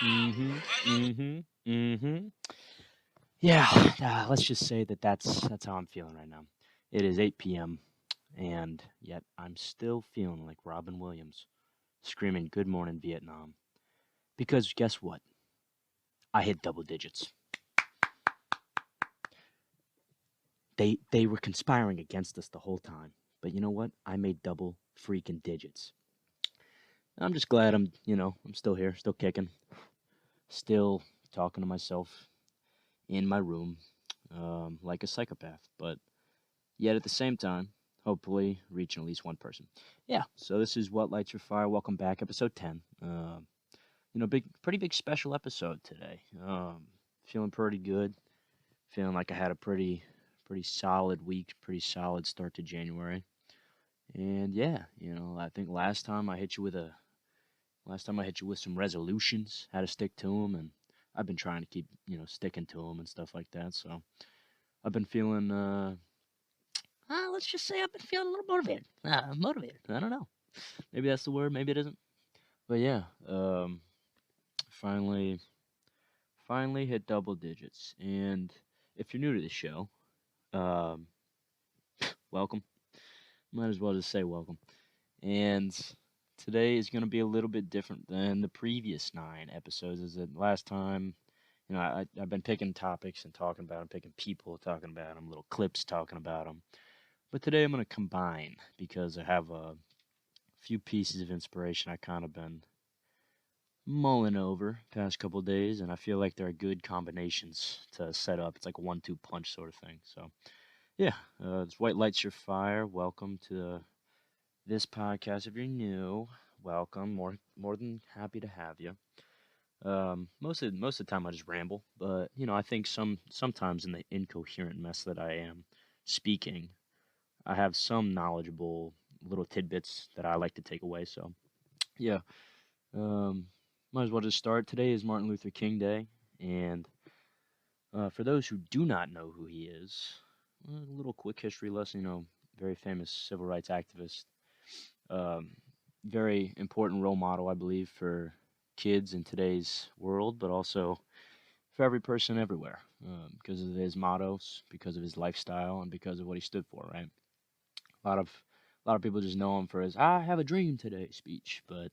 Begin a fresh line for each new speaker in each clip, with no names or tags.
Mhm. Mhm. Mhm. Yeah. Let's just say that that's how I'm feeling right now. It is 8 p.m. and yet I'm still feeling like Robin Williams screaming "Good morning, Vietnam." Because guess what? I hit double digits. They were conspiring against us the whole time. But you know what? I made double freaking digits. I'm just glad I'm still here, still kicking, still talking to myself in my room, like a psychopath. But yet at the same time, hopefully reaching at least one person. Yeah. So this is What Lights Your Fire. Welcome back, episode 10. Pretty big special episode today. Feeling pretty good. Feeling like I had a pretty solid week, pretty solid start to January. And yeah, I think last time I hit you with some resolutions, how to stick to them, and I've been trying to keep sticking to them and stuff like that. So I've been feeling let's just say I've been feeling a little motivated. Motivated. I don't know. Maybe that's the word. Maybe it isn't. But yeah, finally, finally hit double digits. And if you're new to the show, um, welcome. Might as well just say welcome. And today is going to be a little bit different than the previous 9 episodes. Is that last time, I've been picking topics and talking about them, picking people talking about them, little clips talking about them. But today I'm going to combine because I have a few pieces of inspiration I kind of been mulling over past couple days, and I feel like they're good combinations to set up. It's like a one-two punch sort of thing. So yeah, it's White Lights Your Fire. Welcome to this podcast. If you're new, welcome. More than happy to have you. Most of the time I just ramble, but I think sometimes in the incoherent mess that I am speaking, I have some knowledgeable little tidbits that I like to take away. So yeah, um, might as well just start. Today is Martin Luther King Day, and for those who do not know who he is, a little quick history lesson. Very famous civil rights activist, um, very important role model, I believe, for kids in today's world, but also for every person everywhere, because of his mottos, because of his lifestyle, and because of what he stood for. Right? A lot of people just know him for his "I have a dream today" speech, but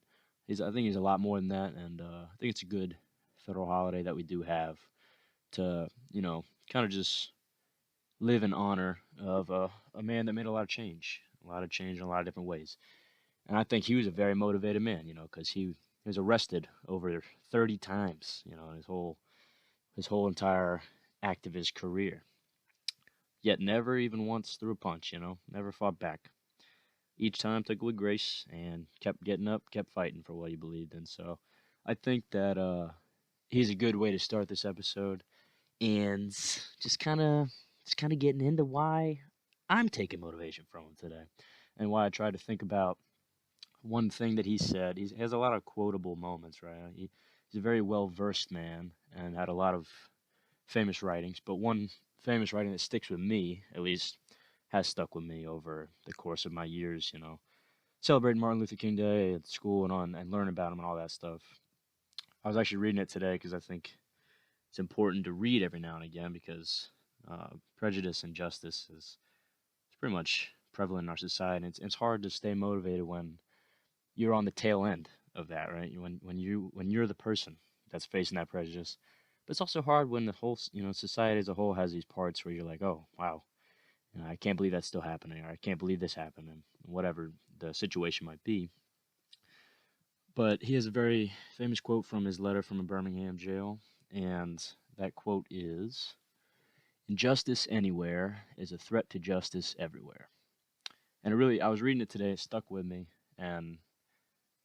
I think he's a lot more than that, and I think it's a good federal holiday that we do have to kind of just live in honor of a man that made a lot of change in a lot of different ways. And I think he was a very motivated man, because he was arrested over 30 times, in his whole entire activist career. Yet never even once threw a punch, never fought back. Each time took it with grace and kept getting up, kept fighting for what he believed in. So I think that he's a good way to start this episode and just kind of getting into why I'm taking motivation from him today and why I try to think about one thing that he said. He has a lot of quotable moments, right? He's a very well versed man and had a lot of famous writings, but one famous writing that sticks with me, at least has stuck with me over the course of my years, celebrating Martin Luther King Day at school and and learning about him and all that stuff. I was actually reading it today because I think it's important to read every now and again because prejudice and justice is it's pretty much prevalent in our society. And it's hard to stay motivated when you're on the tail end of that, right? When you're the person that's facing that prejudice. But it's also hard when the whole society as a whole has these parts where you're like, oh wow, I can't believe that's still happening, or I can't believe this happened, and whatever the situation might be. But he has a very famous quote from his letter from a Birmingham jail, and that quote is: "Injustice anywhere is a threat to justice everywhere." And I was reading it today, it stuck with me, and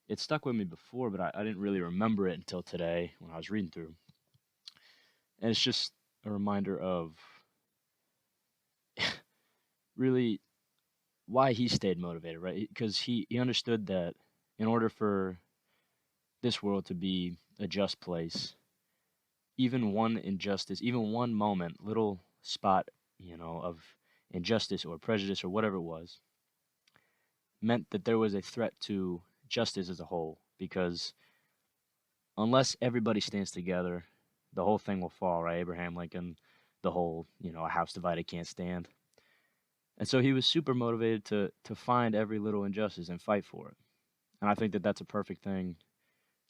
it stuck with me before, but I didn't really remember it until today when I was reading through. And it's just a reminder of really why he stayed motivated, right? Because he understood that in order for this world to be a just place, even one injustice, even one moment, little spot, of injustice or prejudice or whatever it was, meant that there was a threat to justice as a whole. Because unless everybody stands together, the whole thing will fall, right? Abraham Lincoln, the whole, a house divided can't stand. And so he was super motivated to find every little injustice and fight for it. And I think that that's a perfect thing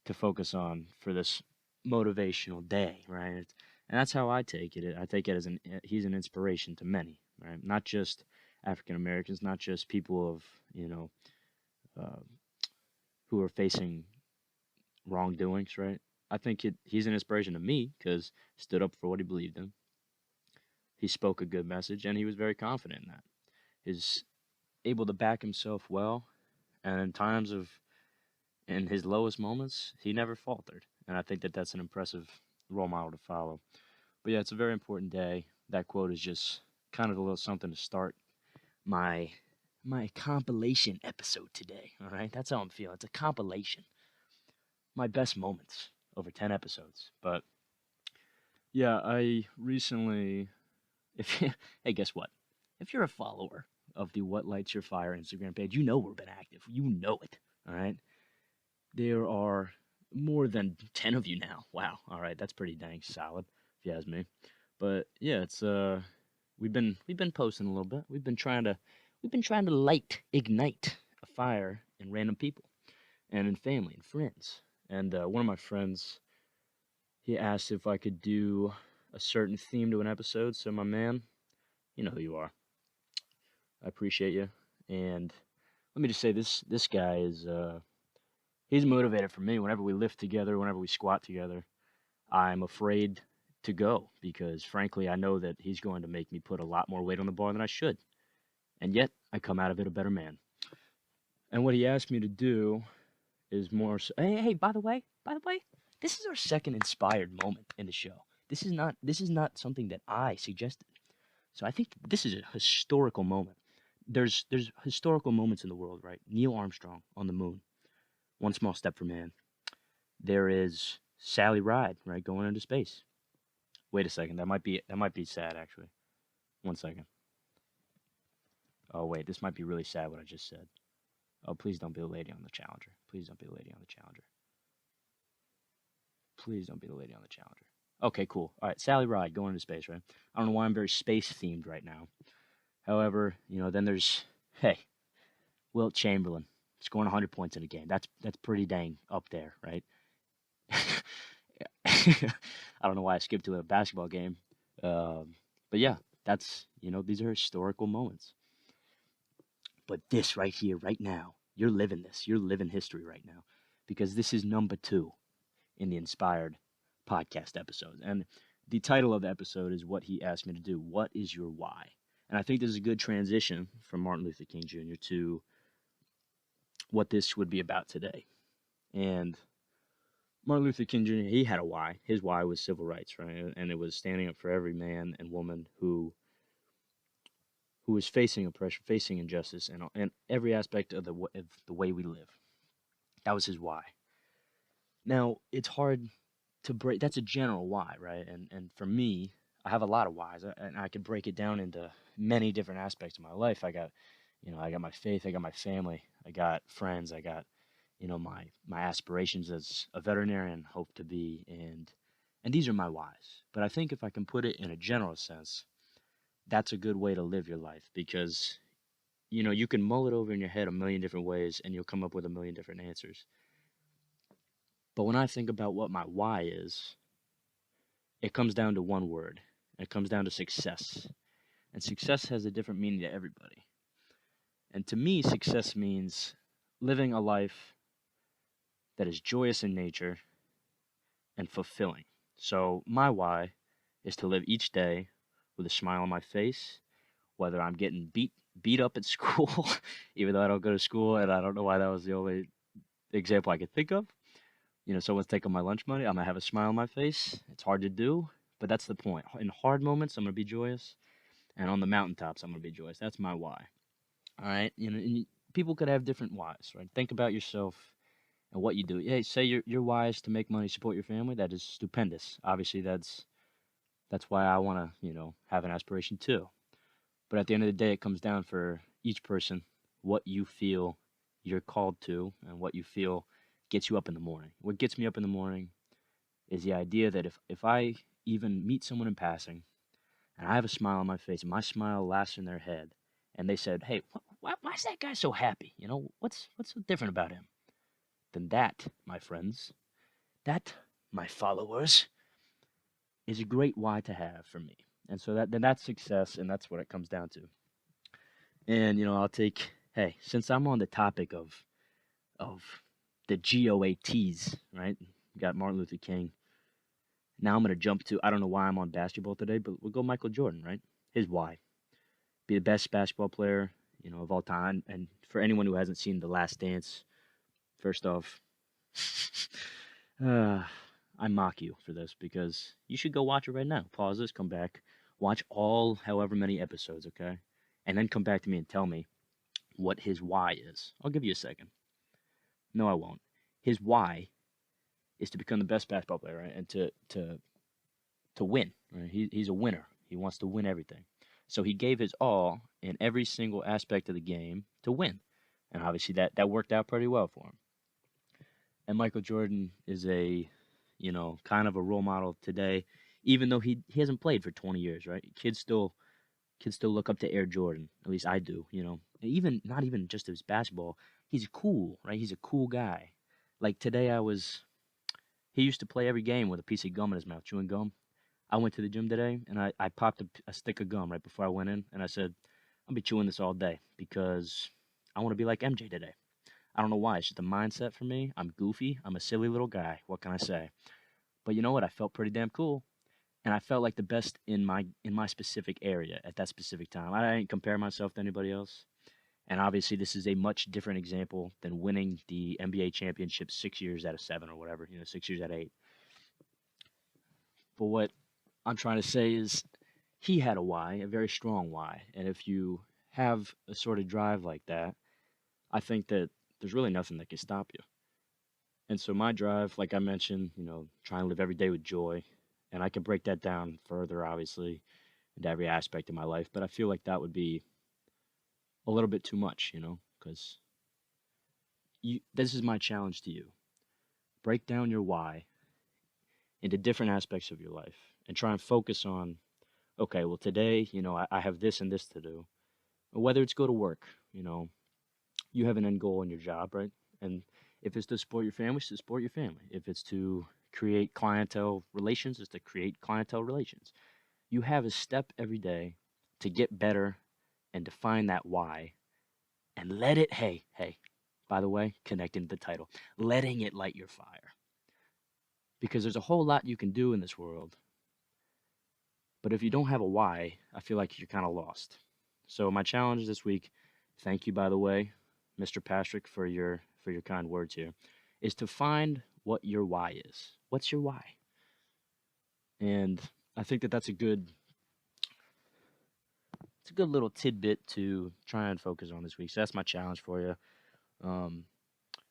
to focus on for this motivational day, right? And that's how I take it. I take it as he's an inspiration to many, right? Not just African Americans, not just people of, uh, who are facing wrongdoings, right? I think he's an inspiration to me because he stood up for what he believed in. He spoke a good message, and he was very confident in that. He's able to back himself well, and in his lowest moments, he never faltered. And I think that that's an impressive role model to follow. But yeah, it's a very important day. That quote is just kind of a little something to start my my compilation episode today. All right, that's how I'm feeling. It's a compilation, my best moments over 10 episodes. But yeah, I recently, if you, hey, guess what? If you're a follower of the What Lights Your Fire Instagram page, you know we've been active. You know it. All right. There are more than 10 of you now. Wow. All right, that's pretty dang solid, if you ask me. But yeah, it's we've been posting a little bit. We've been trying to ignite a fire in random people and in family and friends. And one of my friends, he asked if I could do a certain theme to an episode. So my man, you know who you are. I appreciate you. And let me just say this guy is he's motivated for me. Whenever we lift together, whenever we squat together, I'm afraid to go because frankly I know that he's going to make me put a lot more weight on the bar than I should. And yet I come out of it a better man. And what he asked me to do is more so, hey, by the way, this is our second inspired moment in the show. This is not something that I suggested. So I think this is a historical moment. There's historical moments in the world, right? Neil Armstrong on the moon, one small step for man. There is Sally Ride, right, going into space. Wait a second, that might be sad actually. One second. Oh wait, this might be really sad what I just said. Oh, please don't be the lady on the Challenger. Please don't be the lady on the Challenger. Please don't be the lady on the Challenger. Okay, cool. All right, Sally Ride going into space, right? I don't know why I'm very space themed right now. However, then there's hey, Wilt Chamberlain scoring 100 points in a game. That's pretty dang up there, right? I don't know why I skipped to a basketball game, but yeah, that's these are historical moments. But this right here, right now, you're living this. You're living history right now, because this is number 2 in the Inspired podcast episode, and the title of the episode is what he asked me to do. What is your why? And I think this is a good transition from Martin Luther King Jr. to what this would be about today. And Martin Luther King Jr., he had a why. His why was civil rights, right? And it was standing up for every man and woman who was facing oppression, facing injustice, and every aspect of the way we live. That was his why. Now, it's hard to break. That's a general why, right? And for me, I have a lot of whys, and I could break it down into many different aspects of my life. I got my faith, I got my family, I got friends, I got my aspirations as a veterinarian, hope to be, and these are my whys. But I think if I can put it in a general sense, that's a good way to live your life, because you can mull it over in your head a million different ways and you'll come up with a million different answers. But when I think about what my why is, it comes down to one word. It comes down to success. And success has a different meaning to everybody. And to me, success means living a life that is joyous in nature and fulfilling. So my why is to live each day with a smile on my face, whether I'm getting beat up at school, even though I don't go to school, and I don't know why that was the only example I could think of. Someone's taking my lunch money, I'm gonna have a smile on my face. It's hard to do, but that's the point. In hard moments, I'm gonna be joyous, and on the mountaintops, I'm gonna be joyous. That's my why. All right, people could have different whys, right? Think about yourself and what you do. Hey, say your why is to make money, support your family. That is stupendous. Obviously, that's why I want to have an aspiration too. But at the end of the day, it comes down for each person what you feel you're called to and what you feel gets you up in the morning. What gets me up in the morning is the idea that if I even meet someone in passing and I have a smile on my face and my smile lasts in their head and they said, hey, why is that guy so happy? You know, what's so different about him? Then that, my friends, that, my followers, is a great why to have for me. And so that's success, and that's what it comes down to. And I'll take, hey, since I'm on the topic of the GOATs, right? We got Martin Luther King. Now I'm gonna jump to, I don't know why I'm on basketball today, but we'll go Michael Jordan, right? His why. Be the best basketball player, of all time. And for anyone who hasn't seen The Last Dance, first off, I mock you for this because you should go watch it right now. Pause this, come back, watch all however many episodes, okay? And then come back to me and tell me what his why is. I'll give you a second. No, I won't. His why is to become the best basketball player, right? And to win, right? He's a winner. He wants to win everything. So he gave his all in every single aspect of the game to win. And obviously that worked out pretty well for him. And Michael Jordan is a, kind of a role model today, even though he hasn't played for 20 years, right? Kids still look up to Air Jordan. At least I do, And even not even just his basketball, he's cool, right? He's a cool guy. Like today he used to play every game with a piece of gum in his mouth, chewing gum. I went to the gym today and I popped a stick of gum right before I went in, and I said, I'll be chewing this all day because I want to be like MJ today. I don't know why. It's just a mindset for me. I'm goofy. I'm a silly little guy. What can I say? But you know what? I felt pretty damn cool, and I felt like the best in my specific area at that specific time. I didn't compare myself to anybody else. And obviously, this is a much different example than winning the NBA championship 6 years out of 7 or whatever, 6 years out of 8. But what I'm trying to say is he had a why, a very strong why. And if you have a sort of drive like that, I think that there's really nothing that can stop you. And so my drive, like I mentioned, trying to live every day with joy. And I can break that down further, obviously, into every aspect of my life. But I feel like that would be a little bit too much, because this is my challenge to you. Break down your why into different aspects of your life and try and focus on, okay, well, today, I have this and this to do. Whether it's go to work, you have an end goal in your job, right? And if it's to support your family, it's to support your family. If it's to create clientele relations, it's to create clientele relations. You have a step every day to get better and define that why and let it, hey, by the way, connecting to the title, letting it light your fire. Because there's a whole lot you can do in this world. But if you don't have a why, I feel like you're kind of lost. So my challenge this week, thank you, by the way, Mr. Patrick, for your kind words here, is to find what your why is. What's your why? And I think that that's a good little tidbit to try and focus on this week. So that's my challenge for you.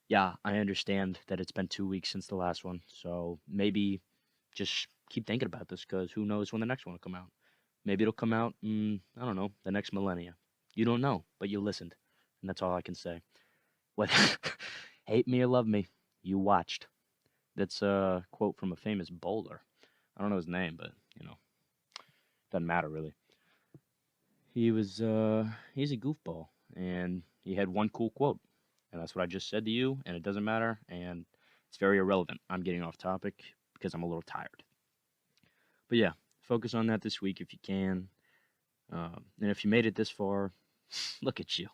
Yeah, I understand that it's been 2 weeks since the last one, so maybe just keep thinking about this because who knows when the next one will come out. Maybe it'll come out I don't know, the next millennia. You don't know, but you listened, and that's all I can say. What? Hate me or love me, you watched. That's a quote from a famous bowler. I don't know his name, but doesn't matter really. He's a goofball, and he had one cool quote, and that's what I just said to you, and it doesn't matter, and it's very irrelevant. I'm getting off topic because I'm a little tired. But yeah, focus on that this week if you can. And if you made it this far, look at you.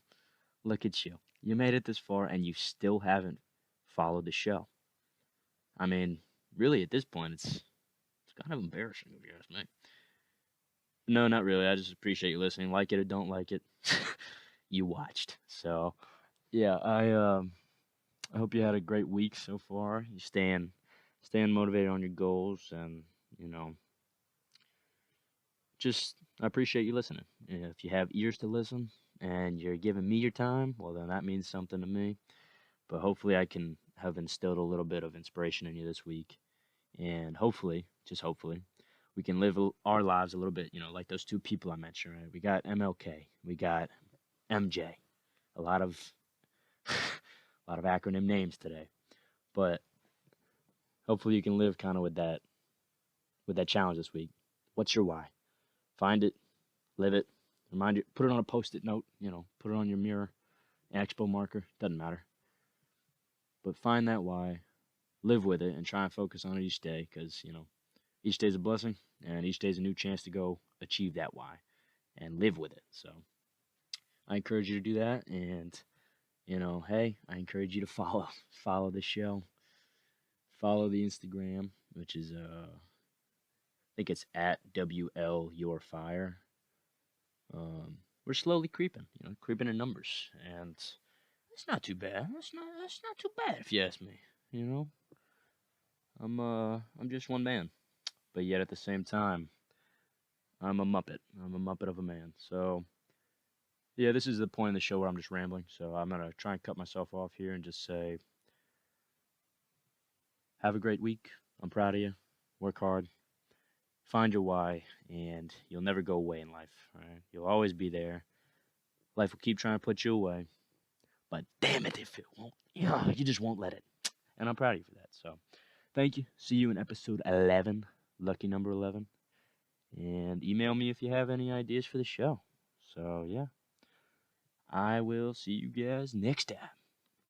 Look at you. You made it this far, and you still haven't followed the show. I mean, really, at this point, it's kind of embarrassing if you ask me. No, not really. I just appreciate you listening. Like it or don't like it, you watched. So, yeah, I hope you had a great week so far. You staying motivated on your goals, and just I appreciate you listening. If you have ears to listen and you're giving me your time, well, then that means something to me. But hopefully, I can have instilled a little bit of inspiration in you this week, and hopefully, just hopefully, we can live our lives a little bit, like those two people I mentioned. Right? We got MLK, we got MJ, a lot of acronym names today. But hopefully you can live kind of with that challenge this week. What's your why? Find it, live it, remind you, put it on a post-it note, put it on your mirror, an expo marker, doesn't matter. But find that why, live with it, and try and focus on it each day because, each day's a blessing and each day's a new chance to go achieve that why and live with it. So I encourage you to do that. And, hey, I encourage you to follow the show, follow the Instagram, which is, I think it's at WL Your Fire. We're slowly creeping, creeping in numbers, and it's not too bad. That's not too bad if you ask me. You know, I'm just one man, but yet at the same time, I'm a muppet. I'm a muppet of a man. So yeah, this is the point of the show where I'm just rambling. So I'm gonna try and cut myself off here and just say, have a great week. I'm proud of you. Work hard. Find your why, and you'll never go away in life. All right? You'll always be there. Life will keep trying to put you away, but damn it if it won't. Yeah, you just won't let it. And I'm proud of you for that. So thank you. See you in episode 11, lucky number 11. And email me if you have any ideas for the show. So yeah, I will see you guys next time.